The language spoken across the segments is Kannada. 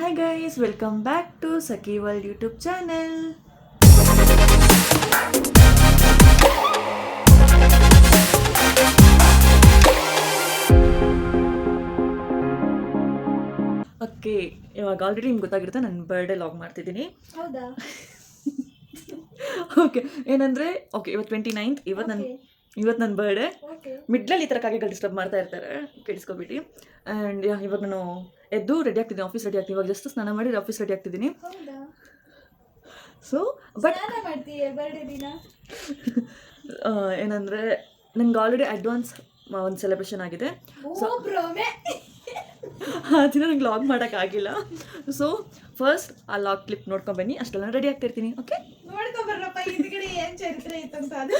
Hi guys, welcome back to Saki World YouTube channel. Okay, ಇವಾಗ ಆಲ್ರೆಡಿ ನಿಮ್ಗೆ ಗೊತ್ತಾಗಿರುತ್ತೆ ನಾನು ಬರ್ಡೇ ಲಾಗ್ ಮಾಡ್ತಿದ್ದೀನಿ. ಹೌದಾ? ಓಕೆ, ಏನಂದರೆ ಇವತ್ತು 29th, ಇವತ್ತು ನನ್ನ ಬರ್ಡೇ. ಮಿಡ್ಲಲ್ಲಿ ಈ ಥರ ಕಾಗೆಗಳು ಡಿಸ್ಟರ್ಬ್ ಮಾಡ್ತಾ ಇರ್ತಾರೆ, ಕೇಳಿಸ್ಕೊಬಿಟ್ಟು. ಆ್ಯಂಡ್ ಇವಾಗ ನಾನು ಎದ್ದು ರೆಡಿ ಆಗ್ತಿದ್ದೀನಿ, ಆಫೀಸ್ ರೆಡಿ ಆಗ್ತೀನಿ. ಇವಾಗ ಜಸ್ಟ್ ಸ್ನಾನ ಮಾಡಿ ಆಫೀಸ್ ರೆಡಿ ಆಗ್ತಿದ್ದೀನಿ. ಸೊ ಬಟ್ ಬರ್ಡೇ ದಿನ ಏನಂದರೆ ನಂಗೆ ಆಲ್ರೆಡಿ ಅಡ್ವಾನ್ಸ್ ಒಂದು ಸೆಲೆಬ್ರೇಷನ್ ಆಗಿದೆ. ಸೊ ಆ ದಿನ ನಂಗೆ ಲಾಗ್ ಮಾಡೋಕ್ಕಾಗಿಲ್ಲ. ಸೊ ಫಸ್ಟ್ ಆ ಲಾಗ್ ಕ್ಲಿಪ್ ನೋಡ್ಕೊಂಡು ಬನ್ನಿ, ಅಷ್ಟೆಲ್ಲ ರೆಡಿ ಆಗ್ತಿರ್ತೀನಿ. ಓಕೆ, ನೋಡ್ಕೊಂಬರ್ರಪ್ಪ ಹಿಂದ್ಗಡೆ ಏನು ಚರಿತ್ರೆ ಇತ್ತಂತ. ಅದು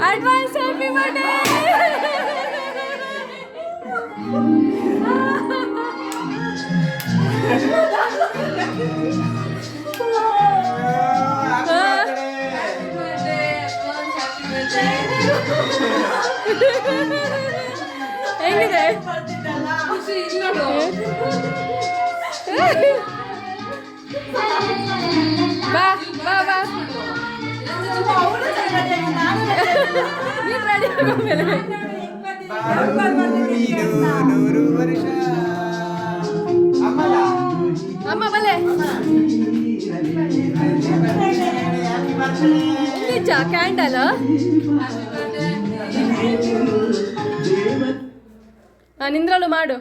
Advance happy birthday! ಹೆಂಗಿದೆ? ಬಾ ಬಾ ಬಾ, ನೀನ್ ರೆಡಿ ಆಗೋಮೇಲೆ ಅಮ್ಮ ಬಲೆ ನಿಜ ಕ್ಯಾಂಡಲ್ ನಿಂದ್ರಳು ಮಾಡು.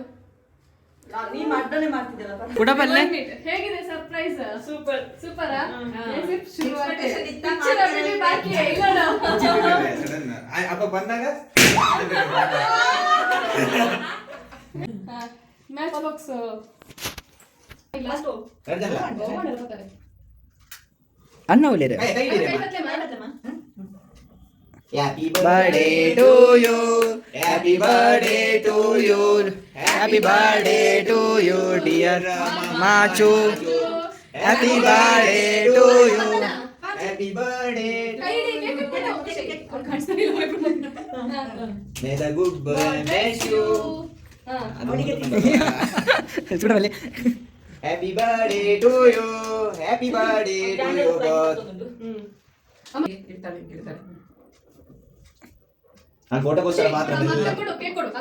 ಹೇಗಿದೆ surprise? Super super. Match box ಅನ್ನ ಒಳ್ಳೆಯದು. Happy birthday to you, happy birthday to you, happy birthday to you dear Machu, happy birthday to you, happy birthday may the good bird bless you. Happy birthday to you, happy birthday to you both. ನಾನು ಫೋಟೋಗೋಸ್ಕರ ಮಾತ್ರ ಕೇಕ್ ಕೊಡು,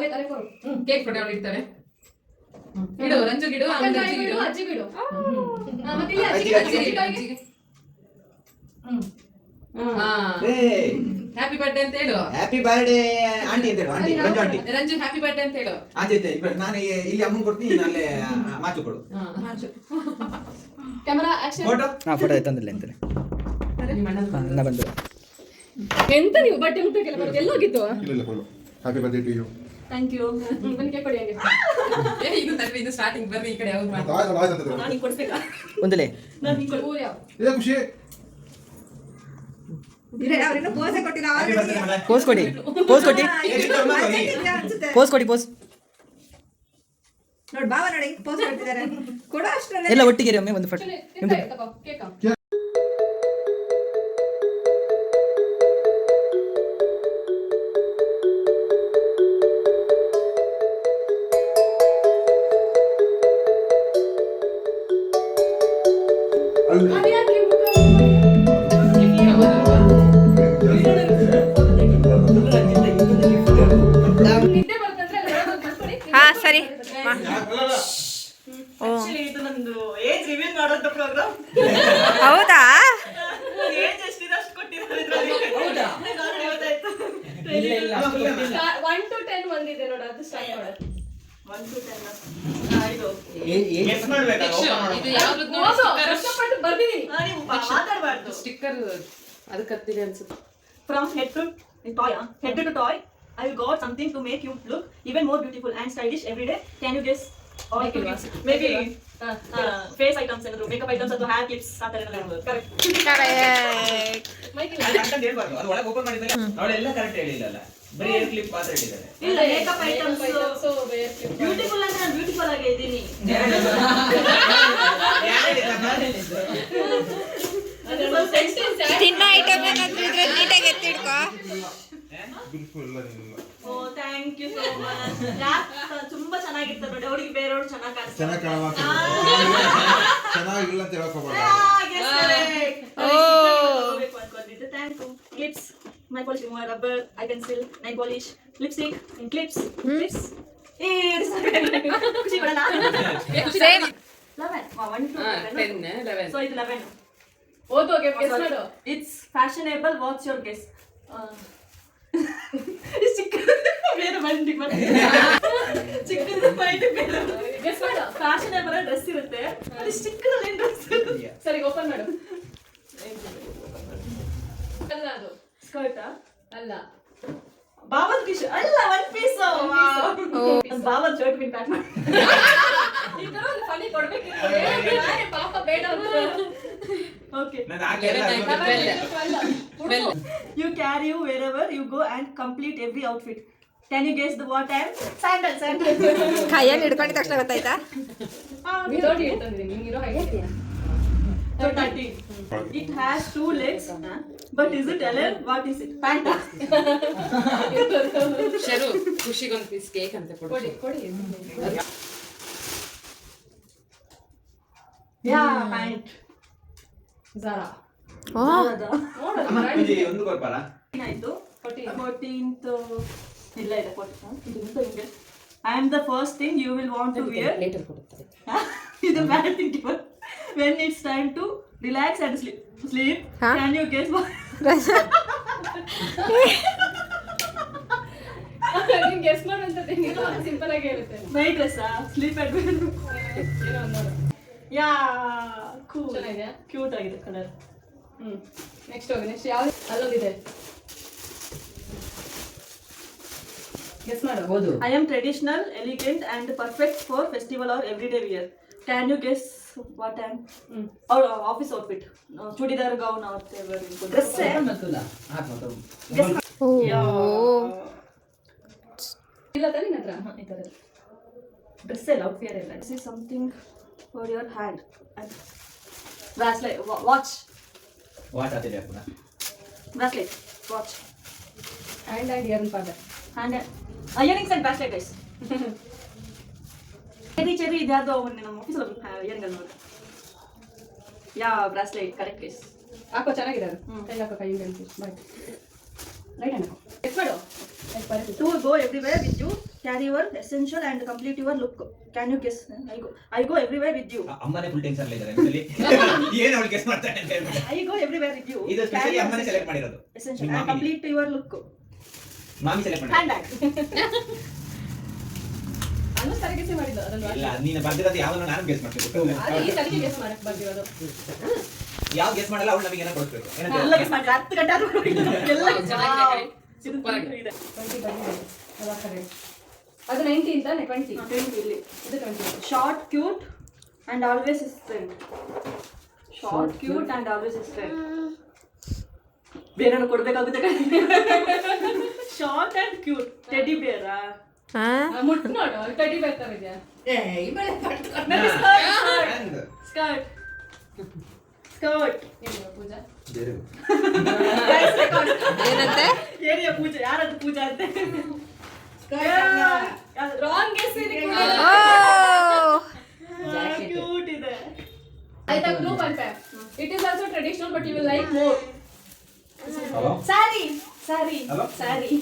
ಕೇಕ್ ಕೊಡು, ಅವ್ರು ಇಡ್ತಾರೆ. ಇಡು ರಂಜು ಗಿಡು, ಅಜ್ಜಿ ಬಿಡು. ಹ್ಯಾಪಿ ಬರ್ಡೇ ಅಂತ ಹೇಳು. ಹ್ಯಾಪಿ ಬರ್ಡೇ ಆಂಟಿ ಅಂತ ಹೇಳು. Aunty Ranju aunty. Ranju happy birthday ಅಂತ ಹೇಳು. ಆಚೆ ನಾನು ಇಲ್ಲಿ ಅಮ್ಮನ್ ಕೊಡ್ತೀನಿ, ನೀನು ಅಲ್ಲೇ ಮಾಚು ಕೊಡು. Camera action. ಫೋಟೋ ಫೋಟೋ ತಂದಿಲ್ಲ ಅಂತಾನೆ ನಾ ಬಂದು. ಎಂತ ನೀವು ಬಟ್ಟೆ ಮುಟ್ಟಕ್ಕೆಲ್ಲ ಬರೋದು? ಎಲ್ಲೋಗಿತ್ತು? Happy birthday to you. Thank you. ಬನ್ನಿ ಕೇಕ್ ಕೊಡಿ. ಹಂಗೆ ಇದು ತರ್ವಿ, ಇದು ಸ್ಟಾರ್ಟಿಂಗ್ ಬರ್ರಿ ಈ ಕಡೆ. ಯಾವುದು ಮಾಡಿ ನಾನು ಹಿಂಗೆ ಕೊಡ್ಬೇಕಾ? ಒಂದಲೇ ನಾನು ಹಿಂಗೆ ಕೊಡು. ಯಾವ ಇದೇ ಖುಷಿ. ಪೋಸ್ ಕೊಡಿ, ಪೋಸ್ ಕೊಡಿ, ಪೋಸ್ ಕೊಡಿ, ಪೋಸ್ ನೋಡಿ ಬಾವ ನೋಡಿ ಪೋಸ್ ಕೊಡ್ತಿದ್ದಾರೆ. ಕೊಡು ಅಷ್ಟರಲ್ಲೇ ಎಲ್ಲ ಒಟ್ಟಿಗೆ ಒಮ್ಮೆ ಒಂದು ಫೋಟೋ. ಕೇಕ್ ಸರಿ. ಇದು ನಂದು ಏಜ್ ರಿವೀಲ್ ಮಾಡೋದು ಪ್ರೋಗ್ರಾಮ್. ಹೌದಾ? ಏಜ್ ಎಷ್ಟಿದೆ ಅಷ್ಟು ಕೊಟ್ಟಿದ್ದಾರೆ ಇದರಲ್ಲಿ. 1 to 10 ಬಂದಿದೆ ನೋಡಿ, ಅದು ಸ್ಟಾರ್ಟ್ ಮಾಡೋದು. 1 to 10 ಇದು ಯಾವ್ದು ನೋಡಿ, ಕಷ್ಟಪಟ್ಟು ಬರ್ದಿದ್ದೀನಿ. ನೀವು ಮಾತಾಡಬಾರ್ದು. ಸ್ಟಿಕ್ಕರ್ ಅದು ಕತ್ತಿದೆ ಅನ್ಸುತ್ತೆ. From head to toy, I will got something to make you look even more beautiful and stylish every day. Can you guess? Or Make it what? maybe face items and makeup items ಅಥವಾ hair clips ಆ ಥರ ಏನಾದ್ರು correct. ಮೈಕ್ ಅಂತ ಹೇಳ್ಬಾರ್ದು, ಅದು ಒಳಗೆ ಓಪನ್ ಮಾಡಿದ್ರೆ ಅವಳೆಲ್ಲ ಕರೆಕ್ಟ್ ಹೇಳಿಲ್ಲಲ್ಲ, ಬರೀ ಏರ್ ಕ್ಲಿಪ್ ಮಾತ್ರ ಹೇಳಿದ್ದಾರೆ. ಇಲ್ಲ makeup items beautiful ಅಂದ್ರೆ ನಾನು beautiful ಆಗಿ ಇದ್ದೀನಿ. ತಿನ್ನೋ ಐಟಮ್ ಏನಾದ್ರು ಇದ್ರೆ ನೀಟಾಗಿ ಎತ್ತಿಡ್ಕೋ. Oh thank you so much. ತುಂಬಾ ಚೆನ್ನಾಗಿರ್ತಾರೆ ನೋಡಿ, ಅವ್ರಿಗೆ ಬೇರೆಯವ್ರು ಚೆನ್ನಾಗಿ ಚೆನ್ನಾಗಿ ಚೆನ್ನಾಗಿಲ್ಲ ಅಂತ ಹೇಳ್ಕೋಬೇಡ. Thank you. Clips, my polish remover, rubber, eye pencil, nail polish, lipstick, clips. ಏ ಖುಷಿ ಪಡೋಣ. ಸೇಮ್ 11 1 2 11 ಸೊ ಇದು 11. ಓದು ಓಕೆ ಗೆಸ್ ಮಾಡು. It's fashionable. What's your guess? ಬೇರೆ ಬಂಡಿ ಚಿಕ್ಕದು ಪಾಯಿಂಟ್ ಬೇರೆ. ಗೆಸ್ ಮಾಡು. ಫ್ಯಾಷನೇಬಲ್ ಡ್ರೆಸ್ ಇರುತ್ತೆ, ಅದು ಚಿಕ್ಕದಲ್ಲಿ ಡ್ರೆಸ್. ಸರಿ ಓಪನ್ ಮಾಡು. ಅಲ್ಲ ಅದು ಸ್ಕರ್ಟಾ? ಅಲ್ಲ. ಬಾಬನ್ ಕಿಶ್ ಅಲ್ಲ, ಒನ್ ಪೀಸ್. ಬಾಬನ್ ಶರ್ಟ್ ಪಿನ್ ಪ್ಯಾಕ್ ಮಾಡಿ ಈ ತರ ಒಂದು ಫನಿ ಕೊಡ್ಬೇಕಿತ್ತು. ನಾನೇ ಪಾಪ ಬೇಡ ಅಂತ. ಓಕೆ. ನಾನು ಆಗಲ್ಲ. You carry you wherever you go and complete every outfit. Can you guess the what I am? Sandal. ಕೈಯಲ್ಲಿ ಹಿಡ್ಕೊಂಡಿದ ತಕ್ಷಣ ಗೊತ್ತಾಯ್ತಾ? ವಿತೌಟ್ ಹೇಳ್ತಂದ್ರೆ ನಿಂಗಿರೋ height. So 13. It has 2 legs, but is it L? What is it? Pant. ಶರು ಖುಷಿಗೊಂದು ಪೀಸ್ ಕೇಕ್ ಅಂತ ಕೊಡಿ ಕೊಡಿ. Yeah, pant. ಝಾರಾ. ಅಮ್ಮ ಪೂಜೆ ಒಂದು ಕೊಡ್ಪಾರ? ಆಯ್ತು. 14th ಇಲ್ಲ ಇದೆ 14th. ಇದು ಹಿಂಗೆ. I am the first thing you will want to wear. Later ಕೊಡುತ್ತಾರೆ. ಇದು bad thing given. When it's time to relax and sleep. Huh? Can you guess what? ನೀನು ಗೆಸ್ ಮಾಡು ಅಂತ ಸಿಂಪಲ್ ಆಗಿ ಹೇಳುತ್ತೆ. Night dress, sleep at bed. ಏನೋ ಒಂದು Yeah, cool. ಚೆನ್ನಾಗಿದೆ. Cute ಆಗಿದೆ ಕಲರ್. ನೆಕ್ಸ್ಟ್ ಹೋಗಿ ನೆಕ್ಸ್ಟ್ ಯಾವ್ದು ಅಲ್ಲೊಂದಿದೆ. ಗೆಸ್ ಮಾಡು. ಓದು. I am traditional, elegant and perfect for festival or everyday wear. Can you guess what I am? Or office outfit. Chudidar gown or whatever. Dress. ಇಲ್ಲ ತಾನೇ ನಿನ್ನ ಹತ್ರ. ಈ ಥರ ಡ್ರೆಸ್ ಎಲ್ಲ ಔಟ್ಫಿಯರ್ ಎಲ್ಲ. This is something for your hand. Bracelet, watch. What ಆತಿದೆ ಪುನಃ? Bracelet, watch. Hand and ear ಪಾದ. Hand earrings and bracelet guys. ಚೆರಿ ಇದ್ಯಾವುದೋ ಅವನ್ನ ನಮ್ಮ ಆಫೀಸಲ್ಲಿ ಇಯರಿಂಗ್ ಅಲ್ಲಿ ನೋಡಿ. Yeah bracelet correct case. ಹಾಕೋ ಚೆನ್ನಾಗಿದೆ ಅದು. ಕೈ ಹಾಕೋ ಕೈ ಹಿಂಗೆ ಬಾಯ್. ರೈಟ್ ಹ್ಯಾಂಡ್ ಹಾಕೋ. ಗೆಸ್ ಮಾಡು. To go everywhere with you, carry your essential and complete your look. Can you guess? I go everywhere with you. ಅಮ್ಮನೇ ಫುಲ್ ಟೆನ್ಷನ್ ಅಲ್ಲಿ ಇದ್ದಾರೆ actually. ಏನು ಅವಳು ಗೆಸ್ ಮಾಡ್ತಾಳೆ ಅಂತ ಹೇಳ್ಬಿಟ್ಟು. I go everywhere with you. ಇದು ಸ್ಪೆಷಲಿ ಅಮ್ಮನೇ ಸೆಲೆಕ್ಟ್ ಮಾಡಿರೋದು. Essential and complete your look. Mami select ಮಾಡಿ. Handbag. ಅನ್ನು ಸರಿ ಗೆಸ್ ಮಾಡಿದ್ದು ಅದನ್ನು. ಇಲ್ಲ ನೀನು ಬರ್ದಿರೋದು ಯಾವನ್ನ ನಾನು ಗೆಸ್ ಮಾಡ್ತೀನಿ. ಅದು ಈ ಸರಿಗೆ ಗೆಸ್ ಮಾಡಕ್ಕೆ ಬರ್ದಿರೋದು. ಯಾವ ಗೆಸ್ ಮಾಡಲ್ಲ ಅವಳು ನಮಗೆ ಏನೋ ಕೊಡ್ಬೇಕು. ಎಲ್ಲ guess ಮಾಡಿ 10 ಗಂಟೆ ಆದ್ರೂ ಎಲ್ಲ ಸೂಪರ್ ಆಗಿದೆ. 20 ಬಂದಿದೆ. ಅದು ಆ ಕಡೆ. ಅದು 19 ಅಂತಾನೆ 20. 20 ಇಲ್ಲಿ. ಇದು 20. Short, cute and always straight. Short, cute and always straight. ಬೇರೆನೂ ಕೊಡ್ಬೇಕಾಗುತ್ತೆ. Short and cute teddy bear. ಮುಟ್ಟು ನೋಡು ಟೆಡಿ ಬೇರ್ ತರ ಇದೆಯಾ? Skirt skirt. ಏನು ಪೂಜಾ? ಏನಂತೆ? ಏರಿಯಾ ಪೂಜೆ ಯಾರದು ಪೂಜಾ ಅಂತೆ. ರಾಂಗ್ ಗೆಸ್ ಇದೆ. ಕ್ಯೂಟ್ ಇದೆ. ಆಯ್ತಾ ಬ್ಲೂ ಬಂತೆ. It is also traditional but you will like more. Hello sari sari Hello? Sari.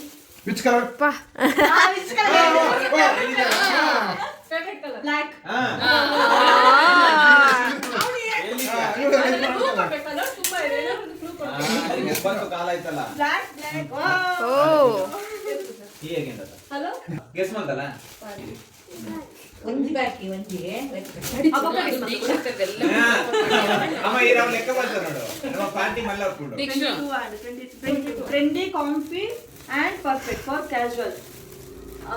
Which colour? Favourite colour black. Colour ತುಂಬಾ ಇದೆ. ಏನಾದ್ರು ಬ್ಲೂ ಕೊಡ್ತೀನಿ. ಬಂತು ಕಾಲ ಆಯ್ತಲ್ಲ. Black black. ಓ ಹೇಗೆ ಅಂತ ಹಲೋ ಗೆಸ್ ಮಾಡ್ತಲ್ಲ. ಅಮ್ಮ ಈ ನಾವು ಲೆಕ್ಕ ಬರ್ತಾರೆ ನೋಡು ನಮ್ಮ ಪಾರ್ಟಿ ಮಲ್ಲ ಹಾಕೊಂಡು trendy comfy and perfect for casual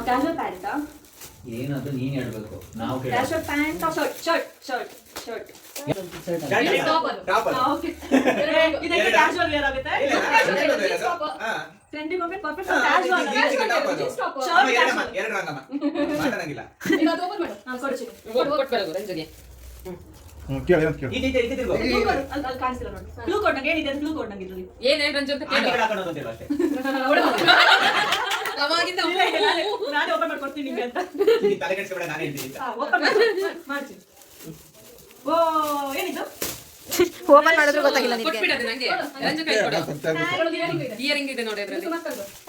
casual ಪ್ಯಾಂಟಾ ಏನದು ನೀನ್ ಹೇಳ್ಬೇಕು ನಾವು casual pant shirt shirt shirt top okay ಇದಕ್ಕೆ ಕ್ಯಾಶುವಲ್ ವೇರ್ ಆಗುತ್ತೆ ಟ್ರೆಂಡಿ ಕಾಂಫಿ ಪರ್ಫೆಕ್ಟ್ ಕ್ಯಾಶುವಲ್ ಎರಡು ರಂಗಮ್ಮ ಮಾತಾಡಂಗಿಲ್ಲ ಕೊಡ್ತೀನಿ ರಂಜುಗೆ ಕೇಳಿ ಅಂತ ಕೇಳಿ ಈ ರೀತಿ ತಿರ್ಗೋ ಅಲ್ಲಿ ಕಾಣಿಸ್ತಿಲ್ಲ ನೋಡಿ ಬ್ಲೂ ಕೋಡ್ ನಂಗೆ ಏನಿದೆ ಬ್ಲೂ ಕೋಡ್ ನಂಗೆ ಇದ್ರಲ್ಲಿ ಏನ್ ಹೇಳಿ ರಂಜು ಅಂತ ಕೇಳು ಆಂಟಿಗಳು ಹಾಕೊಂಡು ಹೋಗೋದಿಲ್ಲ ಅಷ್ಟೇ ಅವಾಗಿಂದ ನಾನೇ ಓಪನ್ ಮಾಡ್ಕೊಡ್ತೀನಿ ನಿಮಗೆ ಅಂತ ನೀನ್ ತಲೆ ಕೆಡಿಸ್ಕೊಬೇಡ ನಾನು ಹೇಳ್ತೀನಿ ಅಂತ. ಓಪನ್ ಮಾಡ್ತೀನಿ ಓ ಏನಿದು ಓಪನ್ ಮಾಡಿದ್ರು ಗೊತ್ತಾಗಿಲ್ಲ ನಿಮಗೆ ಕೊಟ್ಬಿಡೋದು ನಂಗೆ ರಂಜು ಕೈ ಕೊಡು ಇಯರಿಂಗ್ ಇದೆ ನೋಡಿ ಅದ್ರಲ್ಲಿ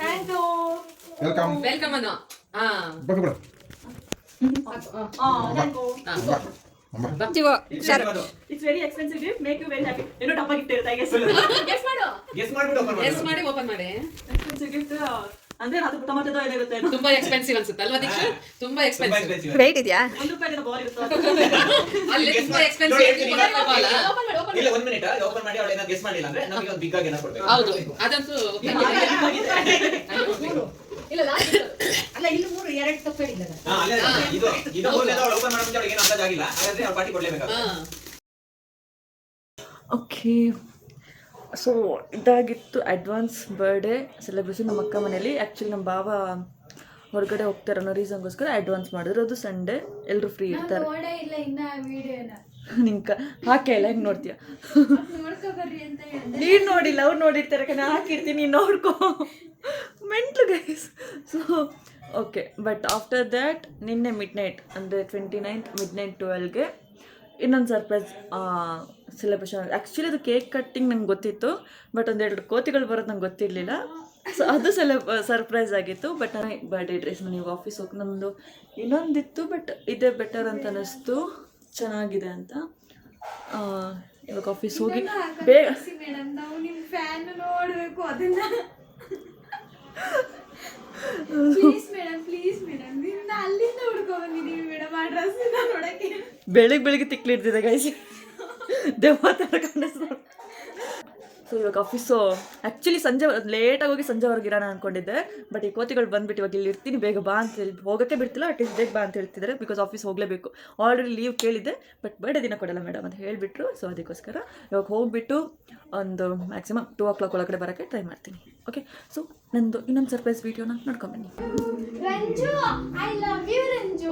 ಥ್ಯಾಂಕ್ ಯು ವೆಲ್ಕಮ್ ವೆಲ್ಕಮ್ ಅನ್ನು ಹಾ ಬೇಕು ಬಿಡು thank you Shiva sir it's very expensive gift make you very happy ಏನೋ ಡಬ್ಬ ಗಿಫ್ಟ್ ಇರುತ್ತೆ ಐ ಗೆಸ್ ಗೆಸ್ ಮಾಡ್ಬಿಡು ಓಪನ್ ಎಸ್ ಮಾಡಿ ಓಪನ್ ಮಾಡಿ ಎಕ್ಸ್ಪೆನ್ಸಿವ್ ಗಿಫ್ಟ್ ಅಂದ್ರೆ ಅದು ಟೊಮಾಟೋದು ಏನಿರುತ್ತೆ ತುಂಬಾ ಎಕ್ಸ್ಪೆನ್ಸಿವ್ ಅನ್ಸುತ್ತೆ ಅಲ್ವಾ ದೀಕ್ಷಾ ತುಂಬಾ ಎಕ್ಸ್ಪೆನ್ಸಿವ್ ವೆಯ್ಟ್ ಇದೆಯಾ ₹1 ಬಾಲ್ ಇರುತ್ತೆ ಅಲ್ಲಿ ತುಂಬಾ ಎಕ್ಸ್ಪೆನ್ಸಿವ್ ಇಲ್ಲ 1 ಮಿನಿಟ್ ಓಪನ್ ಮಾಡಿ ಅವಳು ಏನೋ ಗೆಸ್ ಮಾಡಿಲ್ಲ ಅಂದ್ರೆ ನಮಗೆ ಒಂದು ಬಿಗ್ ಆಗಿ ಏನೋ ಕೊಡ್ಬೇಕು ಹೌದು ಅದಂತೂ ಇಲ್ಲ ಲಾಸ್ಟ್ ಅಲ್ಲ ಇಲ್ಲಿ 3 2 ತಪ್ಪು ಹೇಳಿಲ್ಲ ಹಾ ಅಲ್ಲೇ ಇದು ಮೂರನೇದು ಅವಳು ಓಪನ್ ಮಾಡೋ ಮುಂಚೆ ಅವಳಿಗೆ ಏನು ಅಂದಾಜು ಆಗಿಲ್ಲ ಹಾಗಾದ್ರೆ ಅವಳು ಪಾರ್ಟಿ ಕೊಡ್ಲೇಬೇಕಾಗುತ್ತೆ ಓಕೆ ಸೊ ಇದಾಗಿತ್ತು ಅಡ್ವಾನ್ಸ್ ಬರ್ಡೇ ಸೆಲೆಬ್ರೇಷನ್ ನಮ್ಮ ಅಕ್ಕ ಮನೇಲಿ ಆ್ಯಕ್ಚುಲಿ ನಮ್ಮ ಬಾವ ಹೊರಗಡೆ ಹೋಗ್ತಾರೆ ಅನ್ನೋ ರೀಸನ್ಗೋಸ್ಕರ ಅಡ್ವಾನ್ಸ್ ಮಾಡಿದ್ರು ಅದು ಸಂಡೇ ಎಲ್ಲರೂ ಫ್ರೀ ಇರ್ತಾರೆ ನೋಡೇ ಇಲ್ಲ ಇನ್ನ ವಿಡಿಯೋನ ನಿಂಕ ಹಾಕೇ ಇಲ್ಲ ಹೆಂಗೆ ನೋಡ್ತೀಯ ನೋಡ್ಕೊ ಬರ್ರಿ ಅಂತ ಹೇಳಿದೆ ನೀನು ನೋಡಿಲ್ಲ ಅವ್ರು ನೋಡಿರ್ತಾರೆ ನಾನು ಹಾಕಿರ್ತೀನಿ ನೀನು ನೋಡ್ಕೊ mental guys so okay but after that ನಿನ್ನೆ ಮಿಡ್ ನೈಟ್ ಅಂದರೆ 29th ಮಿಡ್-ನೈಟ್ 12ಗೆ ಇನ್ನೊಂದು ಸರ್ಪ್ರೈಸ್ ಸೆಲೆಬ್ರೇಷನ್ ಆ್ಯಕ್ಚುಲಿ ಅದು ಕೇಕ್ ಕಟ್ಟಿಂಗ್ ನಂಗೆ ಗೊತ್ತಿತ್ತು ಬಟ್ ಒಂದೆರಡು ಕೋತಿಗಳು ಬರೋದು ನಂಗೆ ಗೊತ್ತಿರಲಿಲ್ಲ ಸೊ ಅದು ಸರ್ಪ್ರೈಸ್ ಆಗಿತ್ತು ಬಟ್ ನಾನು ಬರ್ಡೇ ಡ್ರೆಸ್ ನೀವು ಆಫೀಸ್ ಹೋಗಿ ನಮ್ಮದು ಇನ್ನೊಂದಿತ್ತು ಬಟ್ ಇದೇ ಬೆಟರ್ ಅಂತ ಅನ್ನಿಸ್ತು ಚೆನ್ನಾಗಿದೆ ಅಂತ ಇವಾಗ ಆಫೀಸ್ ಹೋಗಿ ಬೇಗ ಮೇಡಮ್ ನಾವು ನಿಮ್ಮ ಫ್ಯಾನ್ ನೋಡಬೇಕು ಅದನ್ನ ಪ್ಲೀಸ್ ಮೇಡಮ್ ನಿನ್ನ ಅಲ್ಲಿಂದ ಹುಡ್ಕೊ ಬಂದಿದ್ದೀವಿ ಮೇಡಮ್ ಆ ಡ್ರೆಸ್ ನೋಡಕ್ಕೆ ಬೆಳಿಗ್ಗೆ ತಿಕ್ಲಿಡ್ತಿದೆ ಗೈಸ್ ದೆವ್ವ ಥರ ಕಾಣಿಸ್ತು ಸೊ ಇವಾಗ ಆಫೀಸು ಆ್ಯಕ್ಚುಲಿ ಸಂಜೆ ಲೇಟಾಗಿ ಹೋಗಿ ಸಂಜೆವರೆಗೆ ಇರೋಣ ಅಂದ್ಕೊಂಡಿದ್ದೆ ಬಟ್ ಈ ಕೋತಿಗಳು ಬಂದುಬಿಟ್ಟು ಇವಾಗ ಇಲ್ಲಿ ಇರ್ತೀನಿ ಬೇಗ ಬಾ ಅಂತ ಹೇಳಿ ಹೋಗೋಕ್ಕೆ ಬಿಡ್ತಿಲ್ಲ ಅಟ್ಲೀಸ್ಟ್ ಬೇಗ ಬಾ ಅಂತ ಹೇಳ್ತಿದ್ದಾರೆ ಬಿಕಾಸ್ ಆಫೀಸ್ ಹೋಗಲೇಬೇಕು ಆಲ್ರೆಡಿ ಲೀವ್ ಕೇಳಿದ್ದೆ ಬಟ್ ಬರ್ಡೇ ದಿನ ಕೊಡಲ್ಲ ಮೇಡಮ್ ಅಂತ ಹೇಳಿಬಿಟ್ರು ಸೊ ಅದಕ್ಕೋಸ್ಕರ ಇವಾಗ ಹೋಗಿಬಿಟ್ಟು ಒಂದು ಮ್ಯಾಕ್ಸಿಮಮ್ 2 o'clock ಒಳಗಡೆ ಬರೋಕ್ಕೆ ಟ್ರೈ ಮಾಡ್ತೀನಿ ಓಕೆ ಸೊ ನಂದು ಇನ್ನೊಂದು ಸರ್ಪ್ರೈಸ್ ವೀಡಿಯೋನ ನೋಡ್ಕೊಂಬನ್ನಿ Ranju I love you Ranju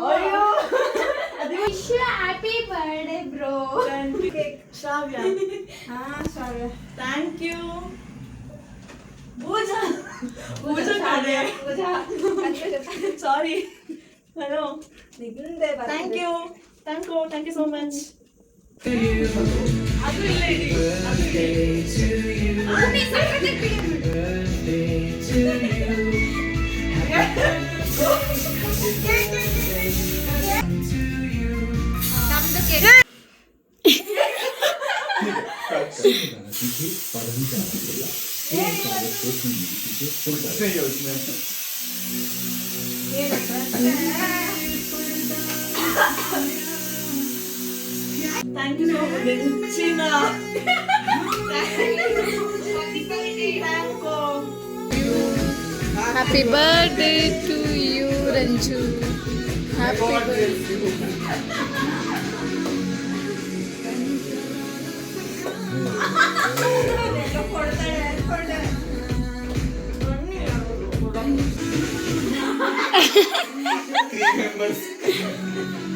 wish you happy birthday bro Shravya Shravya thank you Pooja sorry hello thank you so much ಅದು ಇಲ್ಲ ಇಡಿ ಥ್ಯಾಂಕ್ ಯು ಸೋ ಮಚ್ ನೆಚ್ಚಿನ happy birthday to you Ranju happy birthday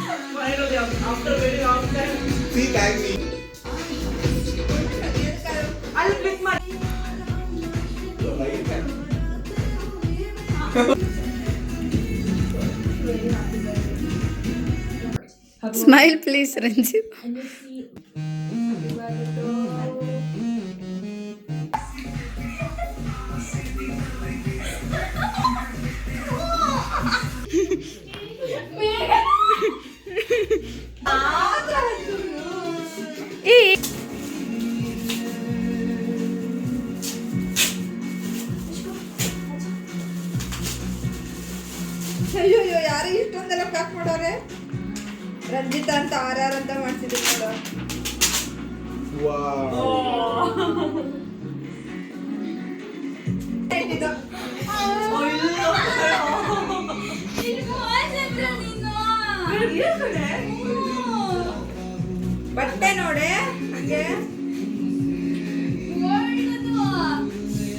after very long time See, thank me. I'll click my smile please Ranju ಅಯ್ಯೋ ಯಾರು ಇಷ್ಟೊಂದೆಲ್ಲ ಪ್ಯಾಕ್ ಮಾಡೋರೆ ರಂಜಿತಾ ಅಂತ ಆರ್ ಅಂತ ಮಾಡ್ತಿದ್ದೀವಿ. ಬಟ್ಟೆ ನೋಡೆ ಹಂಗೆ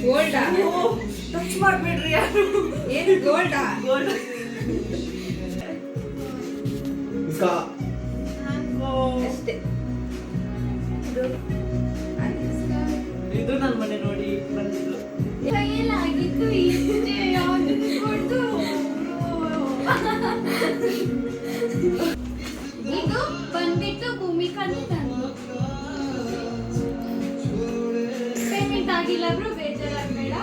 ಗೋಲ್ಡಾ ಟಚ್ ಮಾಡ್ಬೇಡ್ರಿ ಯಾರು. ಏನು ಗೋಲ್ಡಾ ಅಷ್ಟೇ. ಇದು ನನ್ನ ಮನೆ ನೋಡಿ ಬಂದಿದ್ದು. ಕೈಯಲ್ಲಾಗಿತ್ತು ಇಷ್ಟೇ ಯಾವ್ದನ್ನು ಕೊಟ್ಟು. ಇದು ಬಂದ್ಬಿಟ್ಟು ಭೂಮಿಕಾನೇ ತಂದು ಪೇಮೆಂಟ್ ಆಗಿಲ್ಲ ಬ್ರೋ, ಬೇಜಾರಾಗಬೇಡ.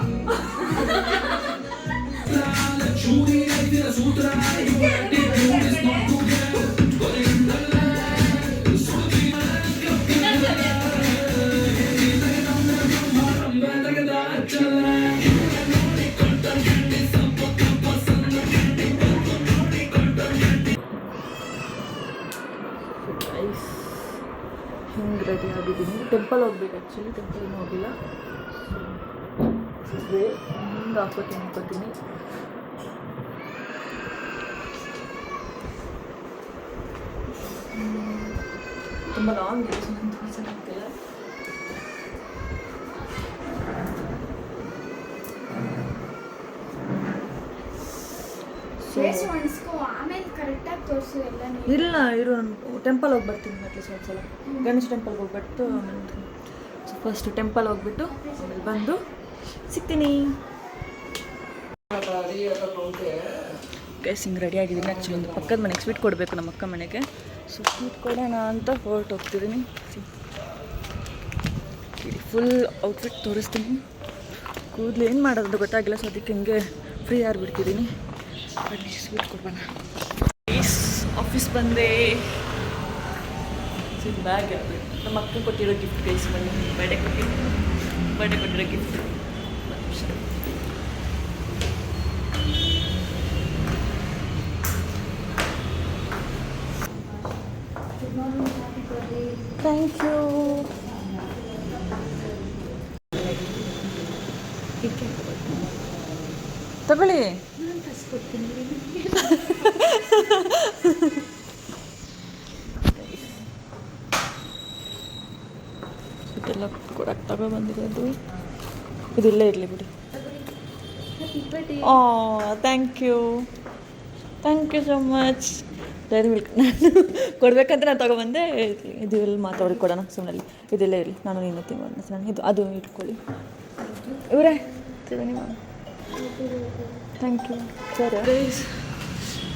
ಹಿಂಗೆ ರೆಡಿ ಆಗಿದ್ದೀನಿ. ಟೆಂಪಲ್ ಹೋಗ್ಬೇಕು ಆ್ಯಕ್ಚುಲಿ, ಟೆಂಪಲ್ ಇನ್ನೂ ಹೋಗಿಲ್ಲ. ಹಿಂಗೆ ಹಾಕೋತೀನಿ. ತುಂಬ ಲಾಂಗ್ ಇದೆ, ಸೊ ನಂಗೆ ತೋರಿಸೋಕ್ಕಾಗ್ತಿಲ್ಲ. ಫೇಸ್ ಒಣಸ್ಕೋ, ಆಮೇಲೆ ಕರೆಕ್ಟಾಗಿ ತೋರಿಸು ಎಲ್ಲ. ಇಲ್ಲ ಇರು, ನಾನು ಟೆಂಪಲ್ ಹೋಗಿ ಬರ್ತೀನಿ ಅಟ್ಲೀಸ್ಟ್ ಒಂದ್ಸಲ. ಗಣೇಶ ಟೆಂಪಲ್ಗೆ ಹೋಗ್ಬಿಟ್ಟು ಆಮೇಲೆ ಸೊ ಫಸ್ಟ್ ಟೆಂಪಲ್ ಹೋಗ್ಬಿಟ್ಟು ಆಮೇಲೆ ಬಂದು ಸಿಗ್ತೀನಿ. ಗೈಸ್ ಹಿಂಗೆ ರೆಡಿ ಆಗಿದ್ದೀನಿ. ಆ್ಯಕ್ಚುಲಿ ಒಂದು ಪಕ್ಕದ ಮನೆಗೆ ಸ್ವೀಟ್ ಕೊಡಬೇಕು, ನಮ್ಮ ಅಕ್ಕ ಮನೆಗೆ. ಸೊ ಸ್ವೀಟ್ ಕೊಡೋಣ ಅಂತ ಹೊರಟೋಗ್ತಿದ್ದೀನಿ. ಫುಲ್ ಔಟ್ಫಿಟ್ ತೋರಿಸ್ತೀನಿ. ಕೂದಲು ಏನು ಮಾಡೋದು ಗೊತ್ತಾಗಿಲ್ಲ, ಸೊ ಅದಕ್ಕೆ ಹಿಂಗೆ ಫ್ರೀ ಆಗಿಬಿಡ್ತಿದ್ದೀನಿ. ಬನ್ನಿ ಸ್ವೀಟ್ ಕೊಡ್ಬೋಣ. ಆಫೀಸ್ ಬಂದೆ. ಬ್ಯಾಗ್ ನಮ್ಮ ಅಕ್ಕ ಕೊಟ್ಟಿರೋ ಗಿಫ್ಟ್ ಗೈಸ್. ಬನ್ನಿ, ಬರ್ಡೇ ಕೊಟ್ಟಿರೋ ಗಿಫ್ಟ್. Thank you. ತಗೊಳ್ಳಿ. ಇದೆಲ್ಲ ಕೊಡಕ್ಕೆ ತಗೊಬಂದಿರೋದು. ಇದಿಲ್ಲೇ ಇರಲಿ ಬಿಡಿ. Thank you so much. Dairy Milk ನಾನು ಕೊಡ್ಬೇಕಂತ ನಾನು ತಗೊಬಂದೆ. ಇದು ಇಲ್ಲಿ ಮಾತಾಡಿ ಕೊಡೋಣ ಸುಮ್ಮನೆ. ಇದೆಲ್ಲ ಇರಲಿ, ನಾನು ನೀನು ತಿನ್ನೋಣ. ಇದು ಅದು ಇಟ್ಕೊಳ್ಳಿ ಇವರೇ. ಥ್ಯಾಂಕ್ ಯು ಸರಿ.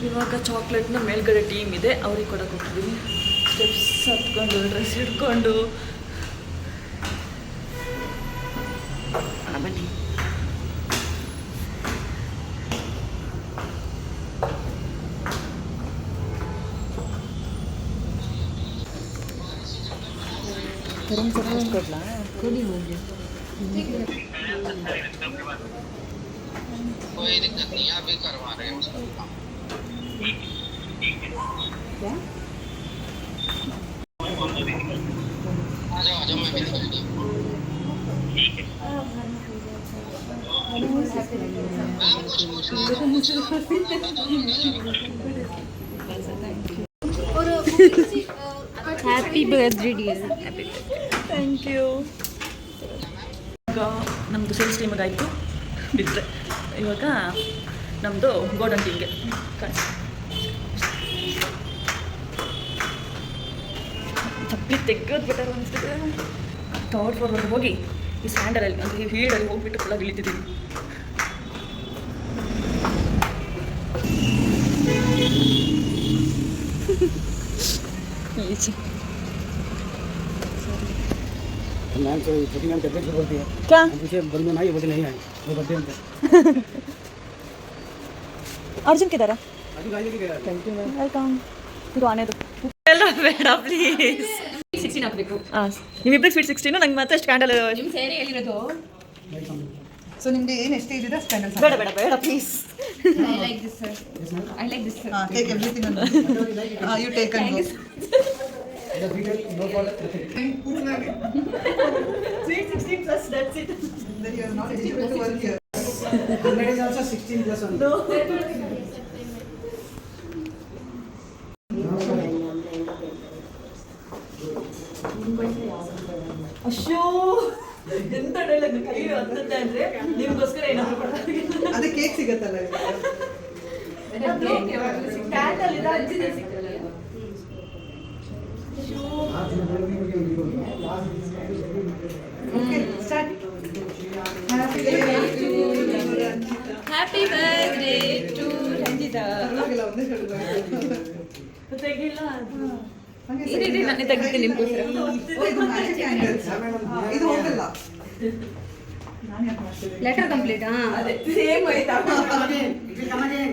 ಇವಾಗ ಚಾಕ್ಲೇಟ್ನ ಮೇಲ್ಗಡೆ ಟೀಮ್ ಇದೆ, ಅವ್ರಿಗೆ ಕೊಡೋಕೆ ಹೋಗ್ತಿದ್ದೀನಿ. ಸ್ಟೆಪ್ಸ್ ಹತ್ಕೊಂಡು ಡ್ರೆಸ್ ಹಿಡ್ಕೊಂಡು ಬನ್ನಿ. ಕೊಡ್ಲಾ? ಕೊಡಿ ಹೋಗಿ. कोई दिक्कत नहीं है, अभी करवा रहे हैं उसका काम। क्या? आ जाओ मैं भी निकल रही हूँ। मैम कुछ पूछना है? Happy birthday dear. Thank you. ಈಗ ನಮ್ಮದು ಸೇಲ್ಸ್ ಟೀಮಿಗೆ ಆಯಿತು ಬಿಟ್ಟರೆ, ಇವಾಗ ನಮ್ಮದು ಗೋಲ್ಡನ್ ಟೀಮ್ಗೆ ಚಪ್ಪಲಿ ತೆಗೆಯೋದು ಬೆಟರ್ ಅನಿಸ್ತಿದೆ. ಥರ್ಡ್ ಫ್ಲೋರ್ವರೆಗೆ ಹೋಗಿ ಈ ಸ್ಟ್ಯಾಂಡಲ್ಲಿ ಅಂದರೆ ಈ ಹೀಡಲ್ಲಿ ಹೋಗ್ಬಿಟ್ಟು ಫುಲ್ಲಾಗಿ ಇಳಿತಿದ್ದೀನಿ. ಈಚೆ मैम से छोटी मैम कैसे बोलती है क्या पूछे बंदे नहीं बोलते नहीं आए वो बर्थडे उनका अर्जुन किधर है? Thank you ma'am. ವೆಲ್ಕಮ್. ಇದು ಆನೆದು ಎಲ್ಲ ಬೇಡ ಪ್ಲೀಸ್. 16 ಹಾಕಬೇಕು. ಹಾಂ, ನಿಮ್ಮಿಬ್ಬರಿಗೆ ಸ್ವೀಟ್ 16, ನಂಗೆ ಮತ್ತೆ ಅಷ್ಟು ಕ್ಯಾಂಡಲ್. ನಿಮ್ಮ ಸೇರಿ ಹೇಳಿರೋದು. ಸೊ ನಿಮ್ದು ಏನು ಎಷ್ಟು ಇದ್ದೀರಾ ಸ್ಟ್ಯಾಂಡರ್ಡ್? ಬೇಡ please. I like this, sir. I like this, sir. Take everything and you take and go. The detail, no problem. Sweet 16 plus, that's it. Then you are not eligible to work here. And that is also 16 plus only. No. ಅಶ್ಯೋ ಎಂತ ಡೈಲಾಗ್ ಕೈ ಹತ್ತತ್ತೆ ಅಂದ್ರೆ ನಿಮ್ಗೋಸ್ಕರ ಏನಾದ್ರು ಕೊಡ್ತಾರೆ ಅದೇ ಕೇಕ್ ಸಿಗತ್ತಲ್ಲ ಕ್ಯಾಟಲ್ ಇದೆ ಅಜ್ಜಿದೆ ಸಿಕ್ಕಲ್ಲ okay start Happy birthday to Ranjita. ಒಂದೇ ಹೇಳುದು ತೆಗಿಲ್ಲ ನಾನು ತೆಗಿತೀನಿ ನಿಮ್ಗೋಸ್ಕರ. ಓ, ಇದು ಮ್ಯಾಜಿಕ್ ಕ್ಯಾಂಡಲ್ಸ್ ಇದು ಹೋಗಲ್ಲ ನಾನು ಯಾಕೆ ಮಾಡ್ತಿದ್ದೆ ಲೆಟರ್ ಕಂಪ್ಲೀಟ್ ಅದೇ ಸೇಮ್ ಆಯ್ತಾ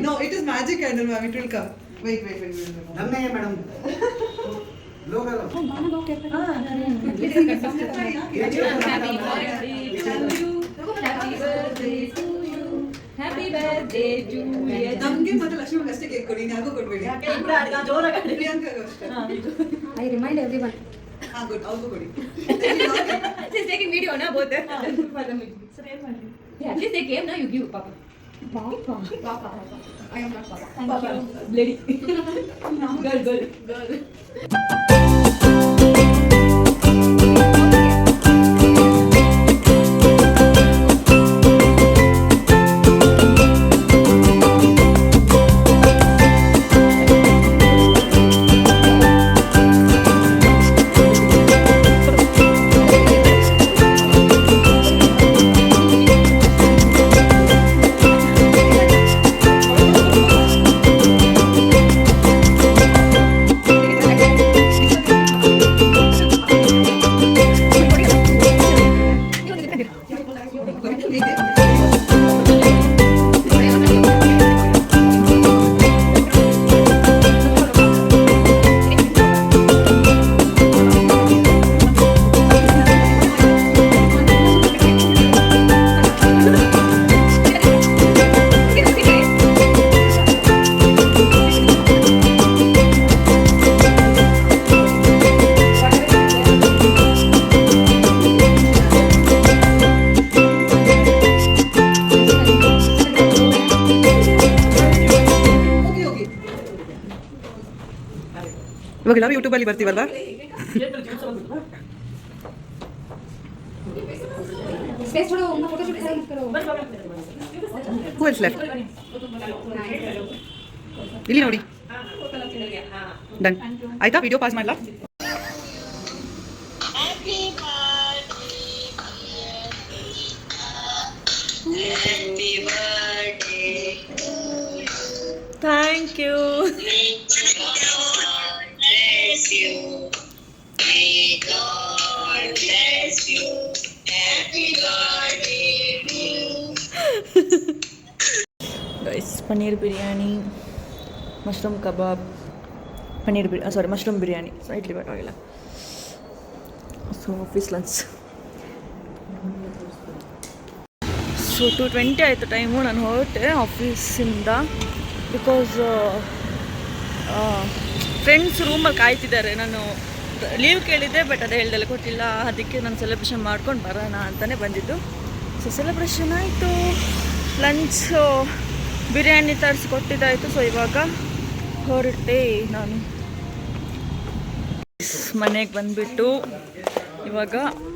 No, it is magic candle, ma'am. It will come. Wait. ನನ್ನೇ madam ಲೋಗಲ್ Happy birthday to you. ನಮ್ಗೆ ಮತ್ತೆ ಲಕ್ಷ್ಮಿ ಅಷ್ಟೇ ಕೇಕ್ ಕೊಡಿ ಯಾಕೋ ಕೊಡ್ಬೇಡಿ ಜೋರಾಗಿ ಪ್ರಿಯಾಂಕಾಗೂ ಅಷ್ಟೇ I remind everyone. ಹಾ ಗುಡ್ ಅವ್ರಿಗೂ ಕೊಡಿ She's taking video, na both. Yeah, at least they came, now you give Papa. Papa. I am not Papa. Papa, lady. Girl. ಇವಾಗ ಎಲ್ಲರೂ ಯೂಟ್ಯೂಬ್ ಅಲ್ಲಿ ಬರ್ತೀವಲ್ಲ Space छोड़ो, उनका फोटो शूट करो. ಹೂ ಇಸ್ ಲೆಫ್ಟ್ ಇಲ್ಲಿ ನೋಡಿ ಡನ್ ಆಯ್ತಾ ವಿಡಿಯೋ ಪಾಸ್ ಮಾಡ್ಲಾ Thank you. Guys, paneer biryani, mushroom kebab, mushroom biryani. Slightly better ಆಗಿಲ್ಲ. So office lunch. ಸೊ 2:20 ಆಯಿತು ಟೈಮು. ನಾನು ಹೊರಟೆ ಆಫೀಸಿಂದ ಬಿಕಾಸ್ ಫ್ರೆಂಡ್ಸ್ ರೂಮಲ್ಲಿ ಕಾಯ್ತಿದ್ದಾರೆ. ನಾನು ಲೀವ್ ಕೇಳಿದ್ದೆ ಬಟ್ ಅದೇ ಹೇಳ್ದಲ್ಲ ಕೊಟ್ಟಿಲ್ಲ. ಅದಕ್ಕೆ ನಾನು ಸೆಲೆಬ್ರೇಷನ್ ಮಾಡ್ಕೊಂಡು ಬರೋಣ ಅಂತಲೇ ಬಂದಿದ್ದು. ಸೊ ಸೆಲೆಬ್ರೇಷನ್ ಆಯಿತು, ಲಂಚು ಬಿರಿಯಾನಿ ತರಿಸ್ಕೊಟ್ಟಿದ್ದಾಯಿತು. ಸೊ ಇವಾಗ ಹೊರಟೆ ನಾನು ಮನೆಗೆ ಬಂದುಬಿಟ್ಟು ಇವಾಗ